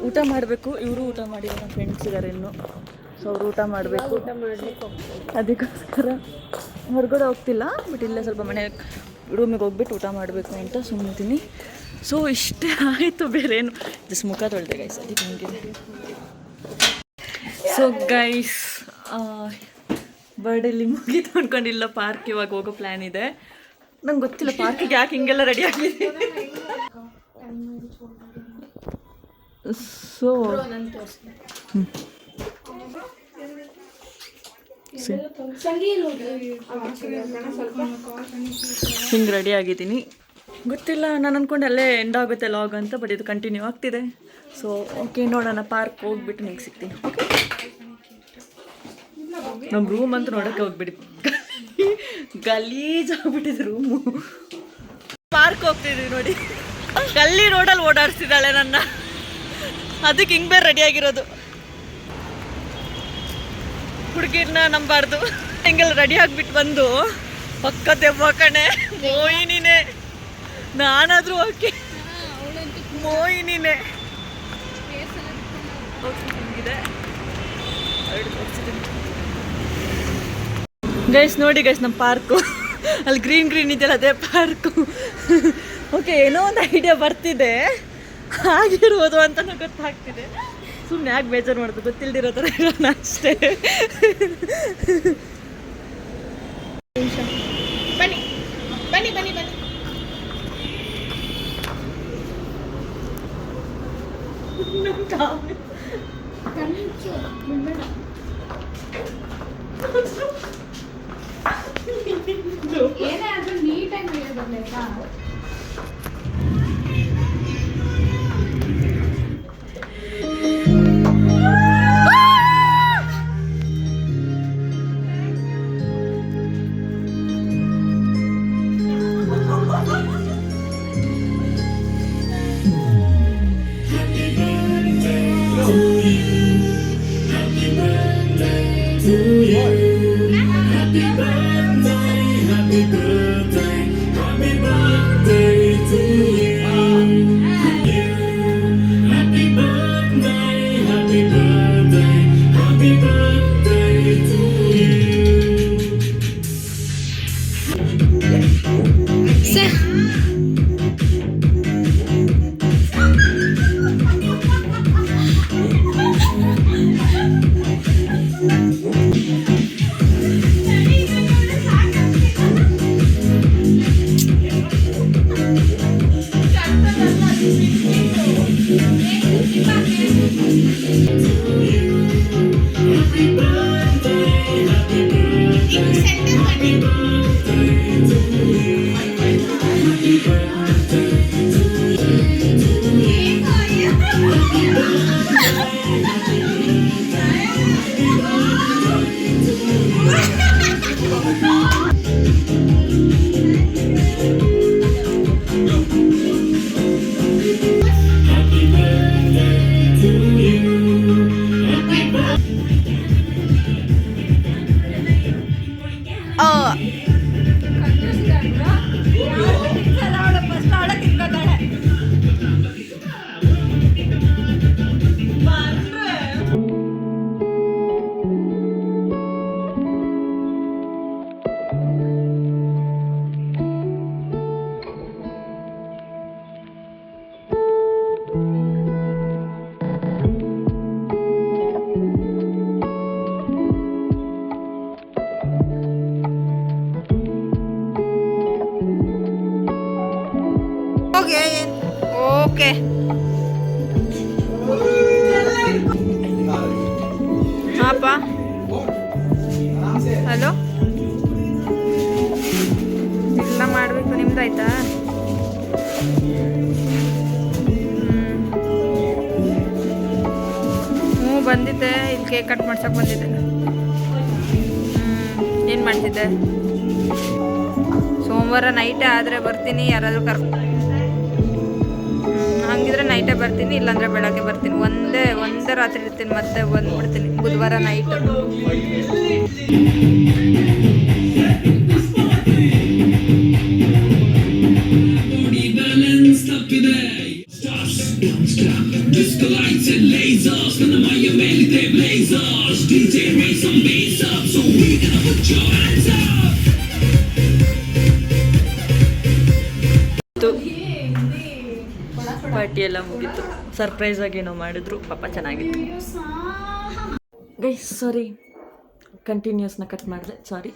ಊಟ ಮಾಡಬೇಕು. ಇವರು ಊಟ ಮಾಡಿರೋ ನನ್ನ ಫ್ರೆಂಡ್ಸ್ ಇದ್ದಾರೆ ಇನ್ನು. ಸೊ ಅವರು ಊಟ ಮಾಡಬೇಕು. ಅದಕ್ಕೋಸ್ಕರ ಹೊರಗಡೆ ಹೋಗ್ತಿಲ್ಲ, ಬಟ್ ಇಲ್ಲೇ ಸ್ವಲ್ಪ ಮನೆ ರೂಮಿಗೆ ಹೋಗ್ಬಿಟ್ಟು ಊಟ ಮಾಡಬೇಕು ಅಂತ ಸುಮ್ಮನಿದ್ದೀನಿ. ಸೊ ಇಷ್ಟೇ ಆಯಿತು, ಬೇರೆ ಏನು ಜಸ್ಟ್ ಮುಖ ತೊಳೆದೆ ಗೈಸ್, ಅದಕ್ಕೆ ಹಿಂಗಿದೆ. ಸೊ ಗೈಸ್ ಬರ್ಡೇಲಿ ಮುಗೀತು ಅಂದ್ಕೊಂಡಿಲ್ಲ. ಪಾರ್ಕ್ ಇವಾಗ ಹೋಗೋ ಪ್ಲ್ಯಾನ್ ಇದೆ. ನಂಗೆ ಗೊತ್ತಿಲ್ಲ ಪಾರ್ಕಿಗೆ ಯಾಕೆ ಹಿಂಗೆಲ್ಲ ರೆಡಿ ಆಗಿದೆ. ಸೊ ಹಿಂಗೆ ರೆಡಿ ಆಗಿದ್ದೀನಿ. ಗೊತ್ತಿಲ್ಲ, ನಾನು ಅಂದ್ಕೊಂಡು ಅಲ್ಲೇ ಎಂಡ್ ಆಗುತ್ತೆ ಲಾಗ್ ಅಂತ, ಬಟ್ ಇದು ಕಂಟಿನ್ಯೂ ಆಗ್ತಿದೆ. ಸೊ ಓಕೆ, ನೋಡೋಣ. ಪಾರ್ಕ್ ಹೋಗ್ಬಿಟ್ಟು ನಿಂಗೆ ಸಿಗ್ತೀನಿ. ಓಕೆ, ನಮ್ಮ ರೂಮ್ ಅಂತ ನೋಡೋಕ್ಕೆ ಹೋಗ್ಬಿಡಿ. ಗಲೀಜಾಗ್ಬಿಟ್ಟಿದೆ ರೂಮು. ಪಾರ್ಕ್ ಹೋಗ್ತಿದ್ವಿ ನೋಡಿ, ಗಲ್ಲಿ ರೋಡಲ್ಲಿ ಓಡಾಡ್ತಿದ್ದಾಳೆ ನನ್ನ. ಅದಕ್ಕೆ ಹಿಂಗೆ ಬೇರೆ ರೆಡಿಯಾಗಿರೋದು. ಹುಡುಗಿರ್ನ ನಂಬಾರ್ದು. ಹಿಂಗೆಲ್ಲ ರೆಡಿ ಆಗಿಬಿಟ್ಟು ಬಂದು ಪಕ್ಕ ದೆವ್ವ ಕಣೆ. ಮೋಹಿನಿನೇ, ನಾನಾದರೂ ಓಕೆ, ಮೋಹಿನಿನೇ. ಹಿಂಗಿದೆ ಗೈಸ್, ನೋಡಿ ಗೈಸ್ ನಮ್ಮ ಪಾರ್ಕು. ಅಲ್ಲಿ ಗ್ರೀನ್ ಇದೆಯಲ್ಲ, ಅದೇ ಪಾರ್ಕು. ಓಕೆ, ಏನೋ ಒಂದು ಐಡಿಯಾ ಬರ್ತಿದೆ, ಆಗಿರ್ಬೋದು ಅಂತ ಗೊತ್ತಾಗ್ತಿದೆ. ಸುಮ್ಮನೆ ಯಾಕೆ ಬೇಜಾರು ಮಾಡೋದು, ಗೊತ್ತಿಲ್ದಿರೋ ಥರ ಇರೋಣ ಅಷ್ಟೇ. ಬನ್ನಿ ಬನ್ನಿ ಬನ್ನಿ ಬನ್ನಿ. ಏನೇ ಆದ್ರೂ ನೀಟಾಗಿ ಬರ್ಬೇಕಾ? ಓಕೆ ಹಾಪ. ಹಲೋ, ಎಲ್ಲ ಮಾಡಬೇಕು. ನಿಮ್ದಾಯ್ತಾ? ಹ್ಞೂ ಬಂದಿದ್ದೆ, ಇಲ್ಲಿ ಕೇಕ್ ಕಟ್ ಮಾಡ್ಸಕ್ಕೆ ಬಂದಿದ್ದೆ. ಏನು ಮಾಡ್ತಿದ್ದೆ? ಸೋಮವಾರ ನೈಟೇ ಆದರೆ ಬರ್ತೀನಿ, ಯಾರಾದರೂ ಹಂಗಿದ್ರೆ ನೈಟೇ ಬರ್ತೀನಿ, ಇಲ್ಲಾಂದರೆ ಬೆಳಗ್ಗೆ ಬರ್ತೀನಿ. ಒಂದೇ ರಾತ್ರಿ ಇರ್ತೀನಿ, ಮತ್ತೆ ಬಂದ್ಬಿಡ್ತೀನಿ ಬುಧವಾರ ನೈಟ್. ಪಾರ್ಟಿ ಎಲ್ಲ ಮುಗೀತು. ಸರ್ಪ್ರೈಸ್ ಆಗಿ ಏನೋ ಮಾಡಿದ್ರು, ಪಾಪ ಚೆನ್ನಾಗಿತ್ತು. ಗೈಸ್ ಸಾರಿ, ಕಂಟಿನ್ಯೂಸ್ನ ಕಟ್ ಮಾಡಿದೆ, ಸಾರಿ.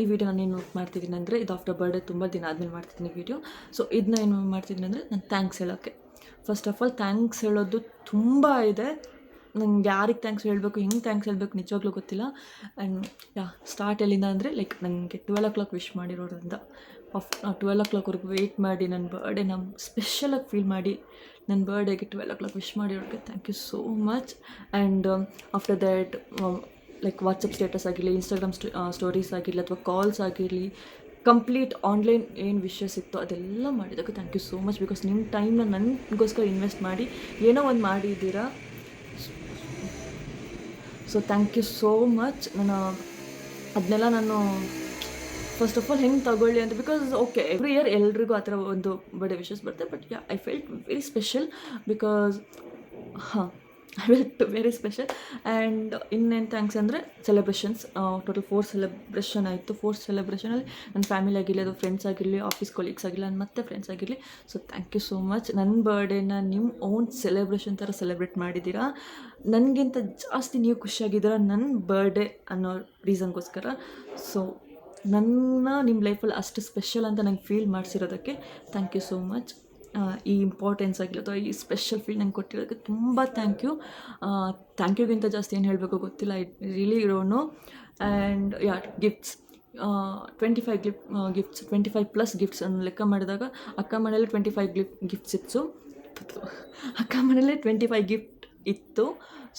ಈ ವಿಡಿಯೋ ನಾನು ಏನು ಮಾಡ್ತಿದ್ದೀನಿ ಅಂದರೆ, ಇದು ಆಫ್ಟರ್ ಬರ್ಡೇ ತುಂಬ ದಿನ ಆದಮೇಲೆ ಮಾಡ್ತಿದ್ದೀನಿ ವಿಡಿಯೋ. ಸೊ ಇದನ್ನ ಏನು ಮಾಡ್ತಿದ್ದೀನಿ ಅಂದರೆ, ನಾನು ಥ್ಯಾಂಕ್ಸ್ ಹೇಳೋಕ್ಕೆ. ಫಸ್ಟ್ ಆಫ್ ಆಲ್ ಥ್ಯಾಂಕ್ಸ್ ಹೇಳೋದು ತುಂಬ ಇದೆ. ನಂಗೆ ಯಾರಿಗೆ ಥ್ಯಾಂಕ್ಸ್ ಹೇಳಬೇಕು, ಹೆಂಗೆ ಥ್ಯಾಂಕ್ಸ್ ಹೇಳಬೇಕು ನಿಜವಾಗ್ಲೂ ಗೊತ್ತಿಲ್ಲ. ಆ್ಯಂಡ್ ಸ್ಟಾರ್ಟ್ ಎಲ್ಲಿಂದ ಅಂದರೆ, ಲೈಕ್ ನನಗೆ 12 o'clock ವಿಶ್ ಮಾಡಿರೋದ್ರಿಂದ 12 o'clockವರೆಗೂ ವೆಯ್ಟ್ ಮಾಡಿ ನನ್ನ ಬರ್ಡೇನ ಸ್ಪೆಷಲಾಗಿ ಫೀಲ್ ಮಾಡಿ ನನ್ನ ಬರ್ಡೇಗೆ 12 o'clock ವಿಶ್ ಮಾಡಿರೋರಿಗೆ thank you so much. And after that like WhatsApp status ಆಗಿರಲಿ, ಇನ್ಸ್ಟಾಗ್ರಾಮ್ ಸ್ಟೋರೀಸ್ ಆಗಿರಲಿ, ಅಥವಾ ಕಾಲ್ಸ್ ಆಗಿರಲಿ, ಕಂಪ್ಲೀಟ್ ಆನ್ಲೈನ್ ಏನು ವಿಷಯಸ್ ಇತ್ತು ಅದೆಲ್ಲ ಮಾಡಿದ್ದಕ್ಕೆ thank you so much. Because ನಿಮ್ಮ ಟೈಮ್ನ ನನಗೋಸ್ಕರ ಇನ್ವೆಸ್ಟ್ ಮಾಡಿ ಏನೋ ಒಂದು ಮಾಡಿದ್ದೀರಾ. So thank you so much. ಅದನ್ನೆಲ್ಲ ನಾನು ಫಸ್ಟ್ ಆಫ್ ಆಲ್ ಹೆಂಗೆ ತಗೊಳ್ಳಿ ಅಂತ, ಬಿಕಾಸ್ ಓಕೆ ಎವ್ರಿ ಇಯರ್ ಎಲ್ರಿಗೂ ಆ ಥರ ಒಂದು ಬರ್ಡೇ ವಿಶಸ್ ಬರುತ್ತೆ, but yeah I felt very special because I felt very special. And ಇನ್ನೇನು ಥ್ಯಾಂಕ್ಸ್ ಅಂದರೆ ಸೆಲೆಬ್ರೇಷನ್ಸ್, ಟೋಟಲ್ 4 ಸೆಲೆಬ್ರೇಷನ್ ಆಯಿತು. 4 ಸೆಲೆಬ್ರೇಷನಲ್ಲಿ ನನ್ನ ಫ್ಯಾಮಿಲಿ ಆಗಿರಲಿ, ಅದು ಫ್ರೆಂಡ್ಸ್ ಆಗಿರಲಿ, ಆಫೀಸ್ ಕೊಲೀಗ್ಸ್ ಆಗಿರಲಿ, ನನ್ನ ಮತ್ತೆ ಫ್ರೆಂಡ್ಸ್ ಆಗಿರಲಿ. So thank you so much. ನನ್ನ ಬರ್ಡೇನ ನಿಮ್ಮ ಓನ್ ಸೆಲೆಬ್ರೇಷನ್ ಥರ ಸೆಲೆಬ್ರೇಟ್ ಮಾಡಿದ್ದೀರಾ. ನನಗಿಂತ ಜಾಸ್ತಿ ನೀವು ಖುಷಿಯಾಗಿದ್ದೀರಾ ನನ್ನ ಬರ್ಡೇ ಅನ್ನೋ ರೀಸನ್ಗೋಸ್ಕರ. ಸೊ ನಿಮ್ಮ ಲೈಫಲ್ಲಿ ಅಷ್ಟು ಸ್ಪೆಷಲ್ ಅಂತ ನಂಗೆ ಫೀಲ್ ಮಾಡಿಸಿರೋದಕ್ಕೆ ಥ್ಯಾಂಕ್ ಯು ಸೋ ಮಚ್. ಈ ಇಂಪಾರ್ಟೆನ್ಸ್ ಆಗಿರೋದು, ಈ ಸ್ಪೆಷಲ್ ಫೀಲ್ ನಂಗೆ ಕೊಟ್ಟಿರೋದಕ್ಕೆ ತುಂಬ ಥ್ಯಾಂಕ್ ಯು. ಥ್ಯಾಂಕ್ ಯುಗಿಂತ ಜಾಸ್ತಿ ಏನು ಹೇಳಬೇಕು ಗೊತ್ತಿಲ್ಲ, I really don't know. And yeah gifts 25 gifts 25+ gifts ಅನ್ನು ಲೆಕ್ಕ ಮಾಡಿದಾಗ ಅಕ್ಕ ಮನೇಲಿ 25 ಗಿಫ್ಟ್ಸ್ ಇತ್ತು. ಅಕ್ಕ ಮನೇಲಿ 25 ಗಿಫ್ಟ್ ಇತ್ತು.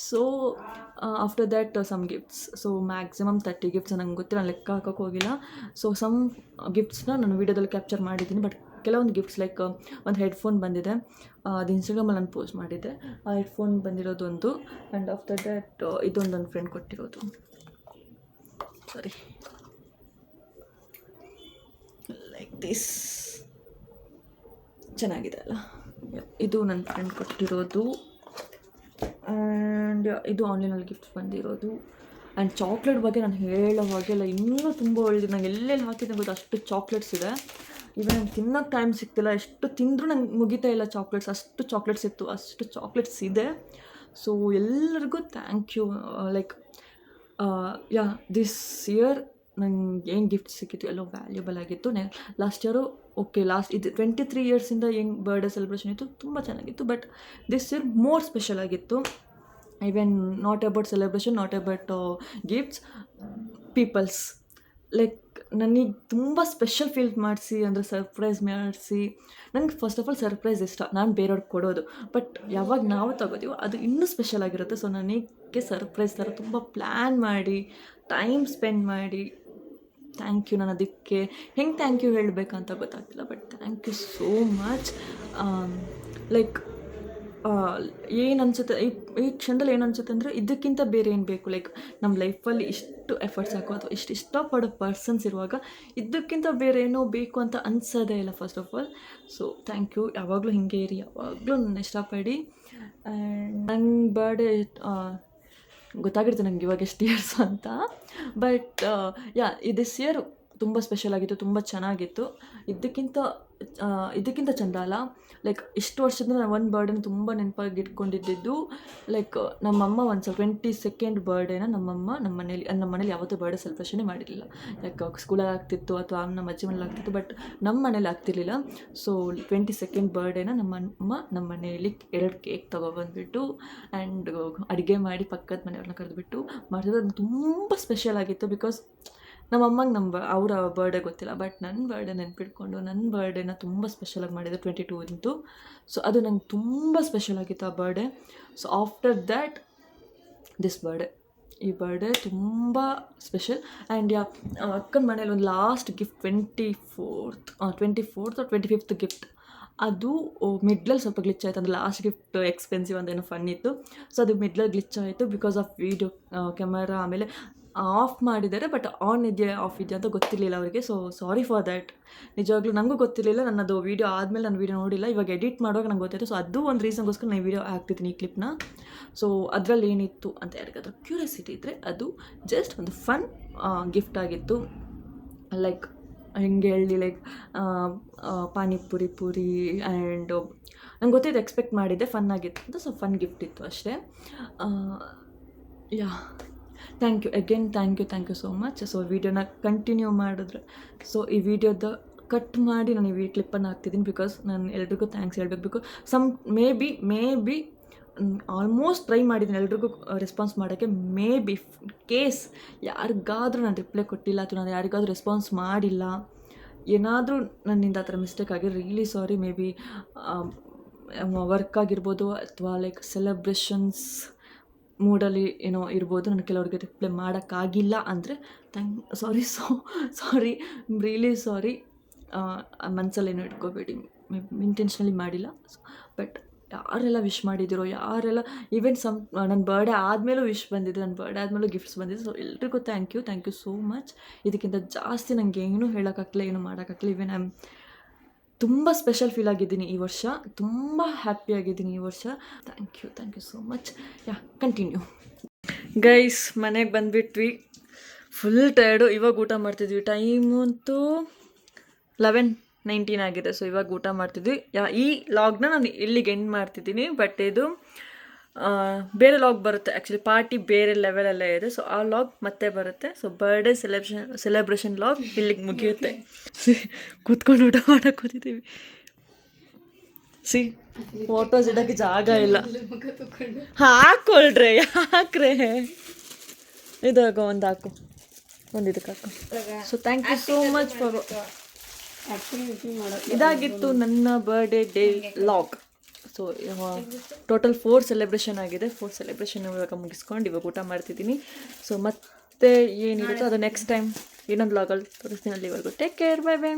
So after that some gifts, so maximum 30 gifts ನಂಗೆ ಗೊತ್ತಿಲ್ಲ, ನಾನು ಲೆಕ್ಕ ಹಾಕೋಕ್ಕೆ ಹೋಗಿಲ್ಲ. ಸೊ ಸಮ್ ಗಿಫ್ಟ್ಸ್ನ ನಾನು ವೀಡಿಯೋದಲ್ಲಿ ಕ್ಯಾಪ್ಚರ್ ಮಾಡಿದ್ದೀನಿ. ಬಟ್ ಕೆಲವೊಂದು ಗಿಫ್ಟ್ಸ್ ಲೈಕ್ ಒಂದು ಹೆಡ್ಫೋನ್ ಬಂದಿದೆ, ಅದು ಇನ್ಸ್ಟಾಗ್ರಾಮಲ್ಲಿ ನಾನು ಪೋಸ್ಟ್ ಮಾಡಿದ್ದೆ. ಆ ಹೆಡ್ಫೋನ್ ಬಂದಿರೋದೊಂದು. ಆ್ಯಂಡ್ ಆಫ್ಟರ್ ದ್ಯಾಟ್ ಇದೊಂದು ನನ್ನ ಫ್ರೆಂಡ್ ಕೊಟ್ಟಿರೋದು, ಸಾರಿ ಲೈಕ್ ದಿಸ್, ಚೆನ್ನಾಗಿದೆ ಅಲ್ಲ. ಇದು ನನ್ನ ಫ್ರೆಂಡ್ ಕೊಟ್ಟಿರೋದು. ಆ್ಯಂಡ್ ಇದು ಆನ್ಲೈನಲ್ಲಿ ಗಿಫ್ಟ್ ಬಂದಿರೋದು. ಆ್ಯಂಡ್ ಚಾಕ್ಲೇಟ್ ಬಗ್ಗೆ ನಾನು ಹೇಳೋವಾಗೆಲ್ಲ ಇನ್ನೂ ತುಂಬ ಒಳ್ಳೆಯದು. ನಂಗೆ ಎಲ್ಲೆಲ್ಲಿ ಹಾಕಿದ್ದೆ ಗೊತ್ತು, ಅಷ್ಟು ಚಾಕ್ಲೇಟ್ಸ್ ಇದೆ. ಇವನ್ ನಂಗೆ ತಿನ್ನೋಕ್ಕೆ ಟೈಮ್ ಸಿಗ್ತಿಲ್ಲ, ಎಷ್ಟು ತಿಂದರೂ ನಂಗೆ ಮುಗಿತಾ ಇಲ್ಲ ಚಾಕ್ಲೇಟ್ಸ್, ಅಷ್ಟು ಚಾಕ್ಲೇಟ್ಸ್ ಇತ್ತು, ಅಷ್ಟು ಚಾಕ್ಲೇಟ್ಸ್ ಇದೆ. ಸೊ ಎಲ್ಲರಿಗೂ thank you. Like yeah this year ನಂಗೆ ಏನು ಗಿಫ್ಟ್ ಸಿಕ್ಕಿತ್ತು ಎಲ್ಲೋ ವ್ಯಾಲ್ಯೂಬಲ್ ಆಗಿತ್ತು. ಲಾಸ್ಟ್ ಇಯರು ಓಕೆ, ಇದು 23 ಇಯರ್ಸಿಂದ ಏನು ಬರ್ಡೇ ಸೆಲೆಬ್ರೇಷನ್ ಇತ್ತು ತುಂಬ ಚೆನ್ನಾಗಿತ್ತು. But this year more special ಆಗಿತ್ತು. Even not about celebration, not about gifts, peoples. Like ನನಗೆ ತುಂಬ ಸ್ಪೆಷಲ್ ಫೀಲ್ ಮಾಡಿಸಿ, ಅಂದರೆ ಸರ್ಪ್ರೈಸ್ ಮಾಡಿಸಿ. ನನಗೆ ಫಸ್ಟ್ ಆಫ್ ಆಲ್ ಸರ್ಪ್ರೈಸ್ ಇಷ್ಟ, ನಾನು ಬೇರೆಯವ್ರಿಗೆ ಕೊಡೋದು. ಬಟ್ ಯಾವಾಗ ನಾವು ತಗೋತೀವೋ ಅದು ಇನ್ನೂ ಸ್ಪೆಷಲ್ ಆಗಿರುತ್ತೆ. ಸೊ ನನಗೆ ಸರ್ಪ್ರೈಸ್ ಥರ ತುಂಬ ಪ್ಲ್ಯಾನ್ ಮಾಡಿ, ಟೈಮ್ ಸ್ಪೆಂಡ್ ಮಾಡಿ, ಥ್ಯಾಂಕ್ ಯು. ನಾನು ಅದಕ್ಕೆ ಹೆಂಗೆ ಥ್ಯಾಂಕ್ ಯು ಹೇಳಬೇಕಂತ ಗೊತ್ತಾಗ್ತಿಲ್ಲ, but thank you so much. Like ಏನು ಅನಿಸುತ್ತೆ ಈ ಕ್ಷಣದಲ್ಲಿ ಏನು ಅನಿಸುತ್ತೆ ಅಂದರೆ ಇದಕ್ಕಿಂತ ಬೇರೆ ಏನು ಬೇಕು. ಲೈಕ್ ನಮ್ಮ ಲೈಫಲ್ಲಿ ಇಷ್ಟು ಎಫರ್ಟ್ಸ್ ಹಾಕೋ ಅಥವಾ ಇಷ್ಟು ಇಷ್ಟಪಡೋ ಪರ್ಸನ್ಸ್ ಇರುವಾಗ ಇದಕ್ಕಿಂತ ಬೇರೆ ಏನೋ ಬೇಕು ಅಂತ ಅನಿಸೋದೇ ಇಲ್ಲ first of all. So thank you. ಯಾವಾಗಲೂ ಹಿಂಗೆ ಇರಿ, ಯಾವಾಗಲೂ ನನ್ನ ಇಷ್ಟಪಡಿ. ಆ್ಯಂಡ್ ನನ್ನ ಬರ್ಡೇ ಗೊತ್ತಾಗಿರುತ್ತೆ ನಂಗೆ ಇವಾಗ ಎಷ್ಟು ಇಯರ್ಸು ಅಂತ. ಬಟ್ ಯಾ ದಿಸ್ ಇಯರ್ ತುಂಬ ಸ್ಪೆಷಲ್ ಆಗಿತ್ತು, ತುಂಬ ಚೆನ್ನಾಗಿತ್ತು. ಇದಕ್ಕಿಂತ ಚಂದ ಅಲ್ಲ. ಲೈಕ್ ಇಷ್ಟು ವರ್ಷದಿಂದ ನಾನು ಒಂದು ಬರ್ಡೇನ ತುಂಬ ನೆನಪಾಗಿ ಇಟ್ಕೊಂಡಿದ್ದು. ಲೈಕ್ ನಮ್ಮಮ್ಮ ಒಂದು 22nd ಬರ್ಡೇನ ನಮ್ಮ ಮನೇಲಿ ಯಾವತ್ತೂ ಬರ್ಡೇ ಸೆಲೆಬ್ರೇಷನೇ ಮಾಡಿರಲಿಲ್ಲ. ಲೈಕ್ ಸ್ಕೂಲಲ್ಲಿ ಆಗ್ತಿತ್ತು ಅಥವಾ ನಮ್ಮ ಅಜ್ಜಿ ಮನೇಲಿ ಆಗ್ತಿತ್ತು, ಬಟ್ ನಮ್ಮ ಮನೇಲಿ ಆಗ್ತಿರ್ಲಿಲ್ಲ. ಸೊ 22nd ಬರ್ಡೇನ ನಮ್ಮ ಮನೆಯಲ್ಲಿ 2 ಕೇಕ್ ತೊಗೊಬಂದ್ಬಿಟ್ಟು ಆ್ಯಂಡ್ ಅಡುಗೆ ಮಾಡಿ ಪಕ್ಕದ ಮನೆಯವ್ರನ್ನ ಕರೆದುಬಿಟ್ಟು ಮಾಡಿದ್ರೆ ಅದು ತುಂಬ ಸ್ಪೆಷಲ್ ಆಗಿತ್ತು. ಬಿಕಾಸ್ ನಮ್ಮಮ್ಮಂಗೆ ಅವರ ಬರ್ಡೇ ಗೊತ್ತಿಲ್ಲ, ಬಟ್ ನನ್ನ ಬರ್ಡೇ ನೆನ್ಪಿಟ್ಕೊಂಡು ನನ್ನ ಬರ್ಡೇನ ತುಂಬ ಸ್ಪೆಷಲಾಗಿ ಮಾಡಿದ್ರು 22 ಇಂತು. ಸೊ ಅದು ನಂಗೆ ತುಂಬ ಸ್ಪೆಷಲ್ ಆಗಿತ್ತು ಆ birthday. So after that this birthday, ಈ ಬರ್ಡೇ ತುಂಬ ಸ್ಪೆಷಲ್. ಆ್ಯಂಡ್ ಅಕ್ಕನ ಮನೇಲಿ ಒಂದು last gift 24th or 25th gift, ಅದು ಮಿಡ್ಲಲ್ಲಿ ಸ್ವಲ್ಪ ಗ್ಲಿಚ್ ಆಯಿತು. ಅಂದರೆ ಲಾಸ್ಟ್ ಗಿಫ್ಟ್ ಎಕ್ಸ್ಪೆನ್ಸಿವ್ ಅಂತ ಏನೋ ಫನ್ ಇತ್ತು. ಸೊ ಅದು ಮಿಡ್ಲಲ್ಲಿ ಗ್ಲಿಚ್ ಆಯಿತು ಬಿಕಾಸ್ ಆಫ್ ವೀಡಿಯೋ ಕ್ಯಾಮರಾ ಆಮೇಲೆ ಆಫ್ ಮಾಡಿದ್ದಾರೆ, ಬಟ್ ಆನ್ ಇದೆಯಾ ಆಫ್ ಇದೆಯಾ ಅಂತ ಗೊತ್ತಿರಲಿಲ್ಲ ಅವರಿಗೆ. So sorry for that. ನಿಜವಾಗ್ಲೂ ನನಗೂ ಗೊತ್ತಿರಲಿಲ್ಲ. ನನ್ನದು ವೀಡಿಯೋ ಆದಮೇಲೆ ನಾನು ವೀಡಿಯೋ ನೋಡಿಲ್ಲ, ಇವಾಗ ಎಡಿಟ್ ಮಾಡುವಾಗ ನಂಗೆ ಗೊತ್ತಾಯಿತು. ಸೊ ಅದು ಒಂದು ರೀಸನ್ಗೋಸ್ಕರ ನಾನು ವೀಡಿಯೋ ಹಾಕ್ತಿದ್ದೀನಿ ಈ ಕ್ಲಿಪ್ನ. ಸೊ ಅದರಲ್ಲಿ ಏನಿತ್ತು ಅಂತ ಯಾರಿಗಾದ್ರೂ ಕ್ಯೂರಿಯಾಸಿಟಿ ಇದ್ದರೆ ಅದು ಜಸ್ಟ್ ಒಂದು ಫನ್ ಗಿಫ್ಟ್ ಆಗಿತ್ತು. ಲೈಕ್ ಹೆಂಗೆ ಹೇಳಿ, ಲೈಕ್ ಪಾನಿಪುರಿ ಪೂರಿ ಆ್ಯಂಡ್ ನಂಗೆ ಗೊತ್ತಿದ್ದು ಎಕ್ಸ್ಪೆಕ್ಟ್ ಮಾಡಿದ್ದೆ ಫನ್ ಆಗಿತ್ತು ಅಂತ. ಸೊ ಫನ್ ಗಿಫ್ಟ್ ಇತ್ತು ಅಷ್ಟೇ. Yeah thank you again, thank you so much. So ವೀಡಿಯೋನ ಕಂಟಿನ್ಯೂ ಮಾಡಿದ್ರೆ, ಸೊ ಈ ವಿಡಿಯೋದ ಕಟ್ ಮಾಡಿ ನಾನು ಈ ಕ್ಲಿಪ್ಪನ್ನು ಹಾಕ್ತಿದ್ದೀನಿ ಬಿಕಾಸ್ ನಾನು ಎಲ್ರಿಗೂ ಥ್ಯಾಂಕ್ಸ್ ಹೇಳಬೇಕು. Because may be almost try ಮಾಡಿದ್ದೀನಿ ಎಲ್ರಿಗೂ ರೆಸ್ಪಾನ್ಸ್ ಮಾಡೋಕ್ಕೆ. ಮೇ ಬಿ ಕೇಸ್ ಯಾರಿಗಾದರೂ ನಾನು ರಿಪ್ಲೈ ಕೊಟ್ಟಿಲ್ಲ ಅಥವಾ ನಾನು ಯಾರಿಗಾದ್ರೂ ರೆಸ್ಪಾನ್ಸ್ ಮಾಡಿಲ್ಲ, ಏನಾದರೂ ನನ್ನಿಂದ ಆ ಥರ ಮಿಸ್ಟೇಕ್ ಆಗಿ really sorry. May be work ಆಗಿರ್ಬೋದು ಅಥವಾ ಲೈಕ್ ಸೆಲೆಬ್ರೇಷನ್ಸ್ ಮೂಡಲ್ಲಿ ಏನೋ ಇರ್ಬೋದು. ನಾನು ಕೆಲವ್ರಿಗೆ ರಿಪ್ಲೈ ಮಾಡೋಕ್ಕಾಗಿಲ್ಲ ಅಂದರೆ ಸಾರಿ ರಿಯಲಿ ಸಾರಿ. ಮನಸ್ಸಲ್ಲೇನೋ ಇಟ್ಕೋಬೇಡಿ, ಇಂಟೆನ್ಷನಲಿ ಮಾಡಿಲ್ಲ. ಬಟ್ ಯಾರೆಲ್ಲ ವಿಶ್ ಮಾಡಿದ್ದೀರೋ, ಯಾರೆಲ್ಲ ಈವನ್ ನನ್ನ ಬರ್ಡೇ ಆದಮೇಲೂ ವಿಶ್ ಬಂದಿದೆ, ನನ್ನ ಬರ್ಡೇ ಆದಮೇಲೂ ಗಿಫ್ಟ್ಸ್ ಬಂದಿದೆ. ಸೊ ಎಲ್ರಿಗೂ ಥ್ಯಾಂಕ್ ಯು ಸೋ ಮಚ್. ಇದಕ್ಕಿಂತ ಜಾಸ್ತಿ ನನಗೆ ಏನೂ ಹೇಳೋಕ್ಕಾಗಲಿಲ್ಲ, ಏನು ಮಾಡೋಕ್ಕಾಗಲಿಲ್ಲ. ಈವನ್ ಐ ಆಮ್ ತುಂಬ ಸ್ಪೆಷಲ್ ಫೀಲ್ ಆಗಿದ್ದೀನಿ ಈ ವರ್ಷ, ತುಂಬ ಹ್ಯಾಪಿಯಾಗಿದ್ದೀನಿ ಈ ವರ್ಷ. Thank you so much. Continue guys. ಮನೆಗೆ ಬಂದುಬಿಟ್ವಿ, ಫುಲ್ ಟಯರ್ಡು. ಇವಾಗ ಊಟ ಮಾಡ್ತಿದ್ವಿ. ಟೈಮು ಅಂತೂ 11:19 ಆಗಿದೆ. ಸೊ ಇವಾಗ ಊಟ ಮಾಡ್ತಿದ್ವಿ. ಈ ಲಾಗ್ನ ನಾನು ಇಲ್ಲಿಗೆ ಎಂಡ್ ಮಾಡ್ತಿದ್ದೀನಿ. ಬಟ್ ಇದು ಬೇರೆ ಲಾಗ್ ಬರುತ್ತೆ. ಆ್ಯಕ್ಚುಲಿ ಪಾರ್ಟಿ ಬೇರೆ ಲೆವೆಲಲ್ಲೇ ಇದೆ. ಸೊ ಆ ಲಾಗ್ ಮತ್ತೆ ಬರುತ್ತೆ. ಸೊ ಬರ್ಡೇ ಸೆಲೆಬ್ರೇಷನ್ ಲಾಗ್ ಇಲ್ಲಿಗೆ ಮುಗಿಯುತ್ತೆ. ಕೂತ್ಕೊಂಡು ಊಟ ಮಾಡೋಕ್ಕೆ ಕೂತಿದ್ದೀವಿ. ಫೋಟೋಸ್ ಇಡೋಕ್ಕೆ ಜಾಗ ಇಲ್ಲ. ಹಾಕೊಳ್ರೆ, ಯಾಕ್ರೆ ಇದಾಗ ಒಂದು ಹಾಕು, ಒಂದು ಇದಕ್ಕೆ ಹಾಕು. So thank you so much for. ಇದಾಗಿತ್ತು ನನ್ನ birthday day log. So total 4 celebration ಆಗಿದೆ. 4 ಸೆಲೆಬ್ರೇಷನ್ ಇವಾಗ ಮುಗಿಸ್ಕೊಂಡು ಇವಾಗ ಊಟ ಮಾಡ್ತಿದ್ದೀನಿ. ಸೊ ಮತ್ತೆ ಏನಿರುತ್ತೋ ಅದು ನೆಕ್ಸ್ಟ್ ಟೈಮ್ ಇನ್ನೊಂದು ಲಾಗಲ್ಲಿ ತೋರಿಸ್ತೀನಿ. ಅಲ್ಲಿವರೆಗೂ ಟೇಕ್ ಕೇರ್, ಬೈ ಬೈ.